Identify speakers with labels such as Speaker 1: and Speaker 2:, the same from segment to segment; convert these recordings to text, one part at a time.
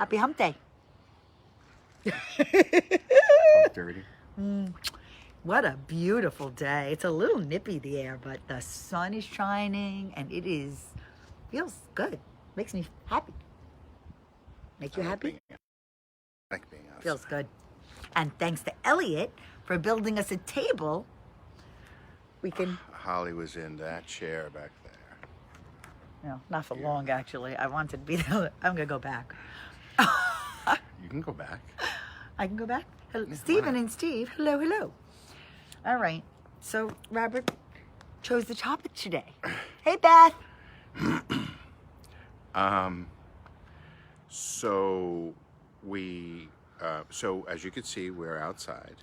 Speaker 1: Happy hump day.
Speaker 2: Talk dirty.
Speaker 1: What a beautiful day. It's a little nippy, the air, but the sun is shining and feels good. Makes me happy. Make you happy?
Speaker 2: Like being outside.
Speaker 1: Feels good. And thanks to Elliot for building us a table, we can,
Speaker 2: Holly was in that chair back there.
Speaker 1: no, not for long actually. I wanted to be there. I'm going to go back.
Speaker 2: You can go back.
Speaker 1: I can go back? Hello,
Speaker 2: Yeah,
Speaker 1: Stephen
Speaker 2: why?
Speaker 1: and Steve, hello, hello. All right. So Robert chose the topic today. Hey, Beth.
Speaker 2: So we, so as you can see, we're outside.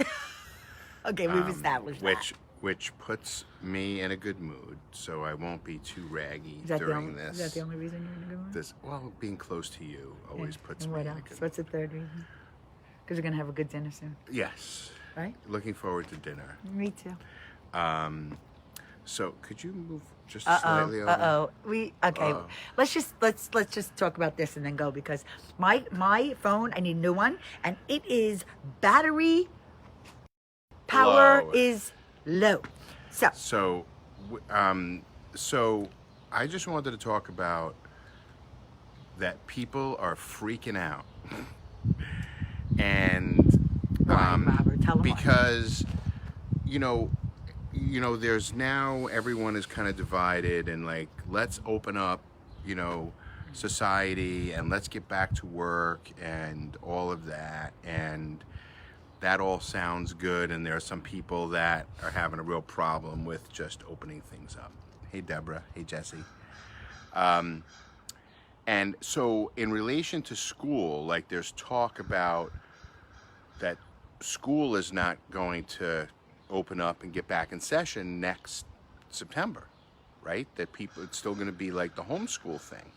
Speaker 1: Okay, we've established
Speaker 2: Which puts me in a good mood, so I won't be too raggy
Speaker 1: that.
Speaker 2: during this.
Speaker 1: Is that the only reason you're going to go on?
Speaker 2: This, well, being close to you always puts
Speaker 1: And
Speaker 2: me
Speaker 1: what
Speaker 2: in a
Speaker 1: else?
Speaker 2: good mood.
Speaker 1: What's the third reason? Because we're going to have a good dinner soon,
Speaker 2: Yes.
Speaker 1: right?
Speaker 2: Looking forward to dinner.
Speaker 1: Me too.
Speaker 2: So could you move just
Speaker 1: Uh
Speaker 2: slightly
Speaker 1: oh.
Speaker 2: over?
Speaker 1: Okay.
Speaker 2: Uh-oh.
Speaker 1: Let's just talk about this and then go because my phone, I need a new one, and it is battery power
Speaker 2: Low.
Speaker 1: is low. So
Speaker 2: So I just wanted to talk about that people are freaking out, and
Speaker 1: Why, Robert? Tell 'em why.
Speaker 2: because you know, there's now everyone is kind of divided, and like let's open up, society, and let's get back to work and all of that, and that all sounds good, and there are some people that are having a real problem with just opening things up. Hey, Deborah. Hey, Jesse. And so in relation to school, like there's talk about that school is not going to open up and get back in session next September, right? That people, it's still going to be like the homeschool thing.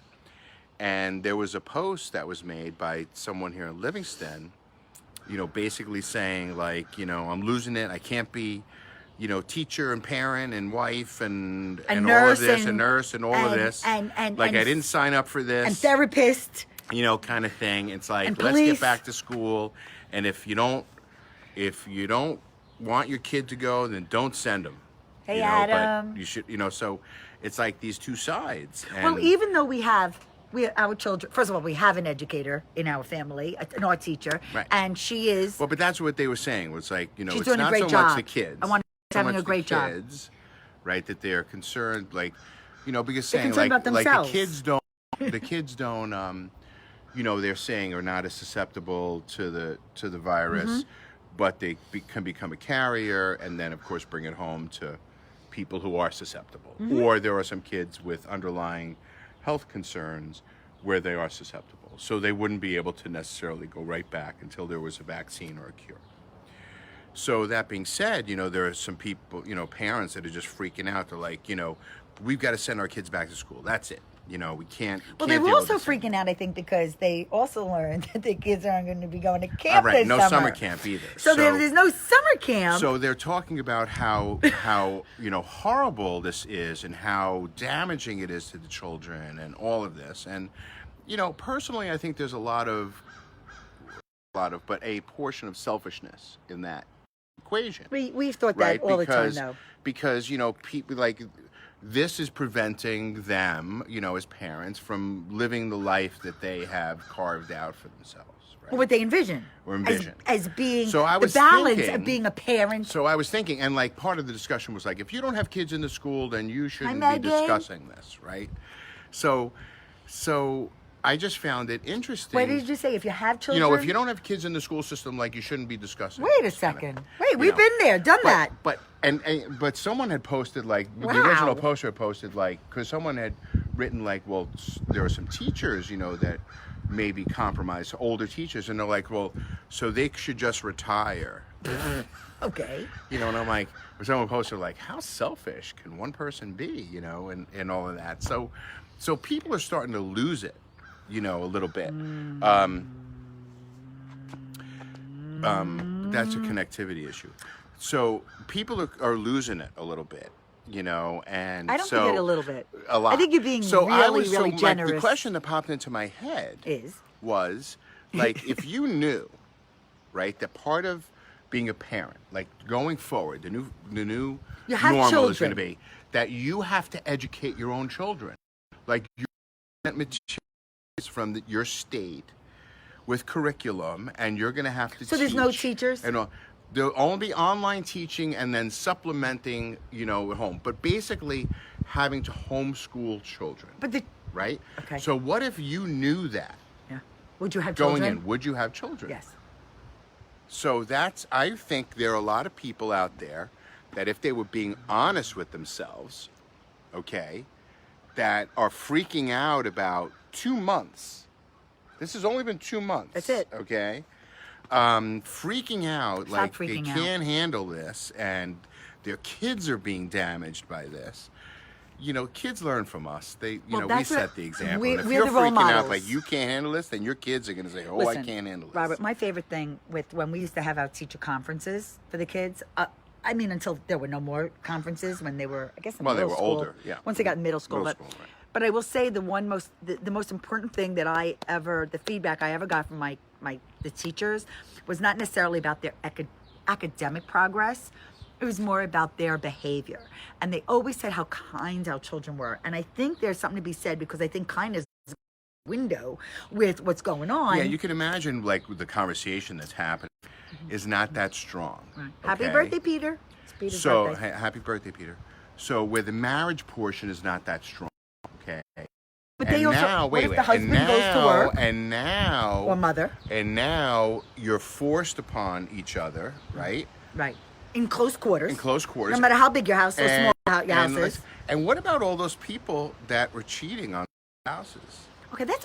Speaker 2: And there was a post that was made by someone here in Livingston, basically saying like, I'm losing it. I can't be, teacher and parent and wife and all of
Speaker 1: nurse
Speaker 2: this,
Speaker 1: and-
Speaker 2: and nurse and all of this.
Speaker 1: and
Speaker 2: like I didn't sign up for this.
Speaker 1: and therapist.
Speaker 2: Kind of thing. It's like,
Speaker 1: And
Speaker 2: let's
Speaker 1: police.
Speaker 2: get back to school. And if you don't want your kid to go, then don't send them.
Speaker 1: Hey, Adam.
Speaker 2: But you should, so it's like these two sides. And
Speaker 1: Well, even though we have our children, first of all, we have an educator in our family, an art teacher,
Speaker 2: Right.
Speaker 1: and she is.
Speaker 2: Well, but that's what they were saying. Was like,
Speaker 1: She's
Speaker 2: it's
Speaker 1: doing a
Speaker 2: not
Speaker 1: great
Speaker 2: so
Speaker 1: job.
Speaker 2: much the kids.
Speaker 1: I want
Speaker 2: so
Speaker 1: having
Speaker 2: much
Speaker 1: a great
Speaker 2: the
Speaker 1: job.
Speaker 2: kids, right? That they're concerned, like, because
Speaker 1: They're
Speaker 2: saying
Speaker 1: concerned
Speaker 2: like,
Speaker 1: about
Speaker 2: like
Speaker 1: themselves.
Speaker 2: the kids don't, they're saying are not as susceptible to the virus,
Speaker 1: Mm-hmm.
Speaker 2: but they can become a carrier, and then of course bring it home to people who are susceptible.
Speaker 1: Mm-hmm.
Speaker 2: Or there are some kids with underlying health concerns where they are susceptible, so they wouldn't be able to necessarily go right back until there was a vaccine or a cure. So that being said, there are some people, parents that are just freaking out. They're like, we've got to send our kids back to school. That's it. We can't.
Speaker 1: Well,
Speaker 2: can't
Speaker 1: they were
Speaker 2: deal with
Speaker 1: also
Speaker 2: this
Speaker 1: freaking out, I think, because they also learned that the kids aren't going to be going to camp
Speaker 2: Right,
Speaker 1: this
Speaker 2: no
Speaker 1: summer.
Speaker 2: summer camp either.
Speaker 1: So there's no summer camp.
Speaker 2: So they're talking about how horrible this is and how damaging it is to the children and all of this. And personally, I think there's but a portion of selfishness in that equation.
Speaker 1: We've thought
Speaker 2: Right,
Speaker 1: that all
Speaker 2: because
Speaker 1: the time, though.
Speaker 2: because people like this is preventing them, as parents, from living the life that they have carved out for themselves. Right?
Speaker 1: What they envision.
Speaker 2: Or envision.
Speaker 1: As being
Speaker 2: So I was
Speaker 1: the balance
Speaker 2: thinking-
Speaker 1: of being a parent.
Speaker 2: So I was thinking, and like part of the discussion was like, if you don't have kids in the school, then you shouldn't be
Speaker 1: Megan.
Speaker 2: discussing this, right? So I just found it interesting.
Speaker 1: What did you say? If you have children?
Speaker 2: if you don't have kids in the school system, like you shouldn't be discussing.
Speaker 1: Wait a
Speaker 2: this kind of
Speaker 1: second.
Speaker 2: thing,
Speaker 1: Wait,
Speaker 2: you
Speaker 1: we've
Speaker 2: know.
Speaker 1: been there, done that.
Speaker 2: But someone had posted like the
Speaker 1: Wow.
Speaker 2: original poster had posted like because someone had written like, well, there are some teachers that may be compromised, older teachers, and they're like, well, so they should just retire.
Speaker 1: Okay.
Speaker 2: And I'm like, or someone posted like, how selfish can one person be, and all of that. So people are starting to lose it, a little bit. That's a connectivity issue. So people are losing it a little bit, and
Speaker 1: I don't
Speaker 2: so
Speaker 1: think it a little bit.
Speaker 2: a lot.
Speaker 1: I think you're being
Speaker 2: so
Speaker 1: really, really
Speaker 2: the
Speaker 1: generous.
Speaker 2: question that popped into my head
Speaker 1: Is
Speaker 2: was, Like, if you knew, right, that part of being a parent, like going forward, the new
Speaker 1: You have
Speaker 2: normal is going to
Speaker 1: children.
Speaker 2: be that you have to educate your own children. Like, you get materials from your state with curriculum, and you're going to have to
Speaker 1: So
Speaker 2: teach.
Speaker 1: there's no teachers?
Speaker 2: And there'll only be online teaching and then supplementing, you know, at home. But basically having to homeschool children,
Speaker 1: But the
Speaker 2: right?
Speaker 1: Okay.
Speaker 2: So what if you knew that
Speaker 1: yeah. Would you have
Speaker 2: going
Speaker 1: children?
Speaker 2: in? Would you have children?
Speaker 1: Yes.
Speaker 2: So I think there are a lot of people out there that if they were being honest with themselves, okay, that are freaking out about 2 months. This has only been 2 months.
Speaker 1: That's it.
Speaker 2: Okay. Freaking out,
Speaker 1: Stop
Speaker 2: like
Speaker 1: freaking
Speaker 2: they
Speaker 1: out.
Speaker 2: can't handle this and their kids are being damaged by this. You know, kids learn from us. They,
Speaker 1: Well,
Speaker 2: we
Speaker 1: that's what-
Speaker 2: set the example.
Speaker 1: we-
Speaker 2: And if
Speaker 1: we're
Speaker 2: you're
Speaker 1: the role
Speaker 2: freaking out
Speaker 1: models.
Speaker 2: like you can't handle this, then your kids are going to say, "Oh,
Speaker 1: Listen,
Speaker 2: I can't handle this."
Speaker 1: Robert, my favorite thing with when we used to have our teacher conferences for the kids, I mean, until there were no more conferences when they were, I guess, in
Speaker 2: Well, they
Speaker 1: middle
Speaker 2: were
Speaker 1: school.
Speaker 2: older, yeah.
Speaker 1: Once they got in middle school.
Speaker 2: Middle
Speaker 1: but,
Speaker 2: school, right.
Speaker 1: but I will say the most important thing that the feedback I ever got from the teachers was not necessarily about their academic progress. It was more about their behavior. And they always said how kind our children were. And I think there's something to be said because I think kindness is a window with what's going on.
Speaker 2: Yeah, you can imagine like the conversation that's happening is not that strong.
Speaker 1: Right. Happy
Speaker 2: okay?
Speaker 1: birthday, Peter. It's Peter's
Speaker 2: So
Speaker 1: birthday.
Speaker 2: happy birthday, Peter. So where the marriage portion is not that strong, okay.
Speaker 1: But
Speaker 2: And
Speaker 1: they also,
Speaker 2: now,
Speaker 1: what
Speaker 2: wait,
Speaker 1: if
Speaker 2: wait,
Speaker 1: the husband
Speaker 2: and
Speaker 1: goes to
Speaker 2: now-
Speaker 1: work
Speaker 2: and now,
Speaker 1: or mother?
Speaker 2: and now you're forced upon each other, right?
Speaker 1: Right. In close quarters.
Speaker 2: In close quarters.
Speaker 1: No matter how big your house or small your house
Speaker 2: and,
Speaker 1: is.
Speaker 2: and what about all those people that were cheating on spouses?
Speaker 1: Okay, that's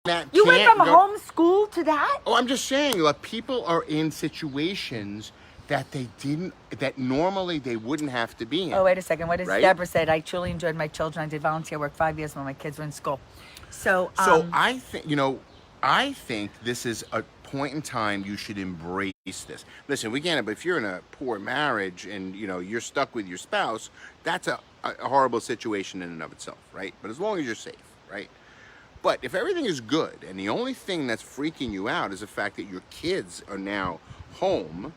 Speaker 2: That
Speaker 1: you went
Speaker 2: can't
Speaker 1: from
Speaker 2: go-
Speaker 1: homeschool to that?
Speaker 2: Oh, I'm just saying, like, people are in situations that normally they wouldn't have to be in.
Speaker 1: Oh, wait a second. What does
Speaker 2: Right?
Speaker 1: Deborah said? I truly enjoyed my children. I did volunteer work 5 years when my kids were in school. So,
Speaker 2: So I think this is a point in time you should embrace this. Listen, we can't. But if you're in a poor marriage and you're stuck with your spouse, that's a horrible situation in and of itself, right? But as long as you're safe, right? But if everything is good and the only thing that's freaking you out is the fact that your kids are now home,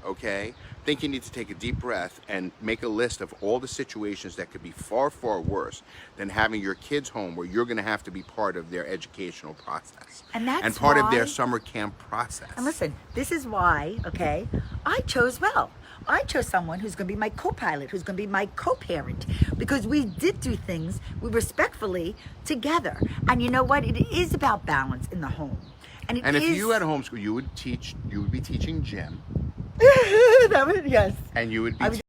Speaker 2: okay, I think you need to take a deep breath and make a list of all the situations that could be far, far worse than having your kids home where you're going to have to be part of their educational process.
Speaker 1: And that's
Speaker 2: part of their
Speaker 1: why-
Speaker 2: summer camp process.
Speaker 1: and listen, this is why, okay, I chose well. I chose someone who's going to be my co-pilot, who's going to be my co-parent, because we did do things we respectfully together. And you know what? It is about balance in the home. And
Speaker 2: And if you had a homeschool, you would be teaching gym,
Speaker 1: that would, yes.
Speaker 2: and you would be
Speaker 1: I would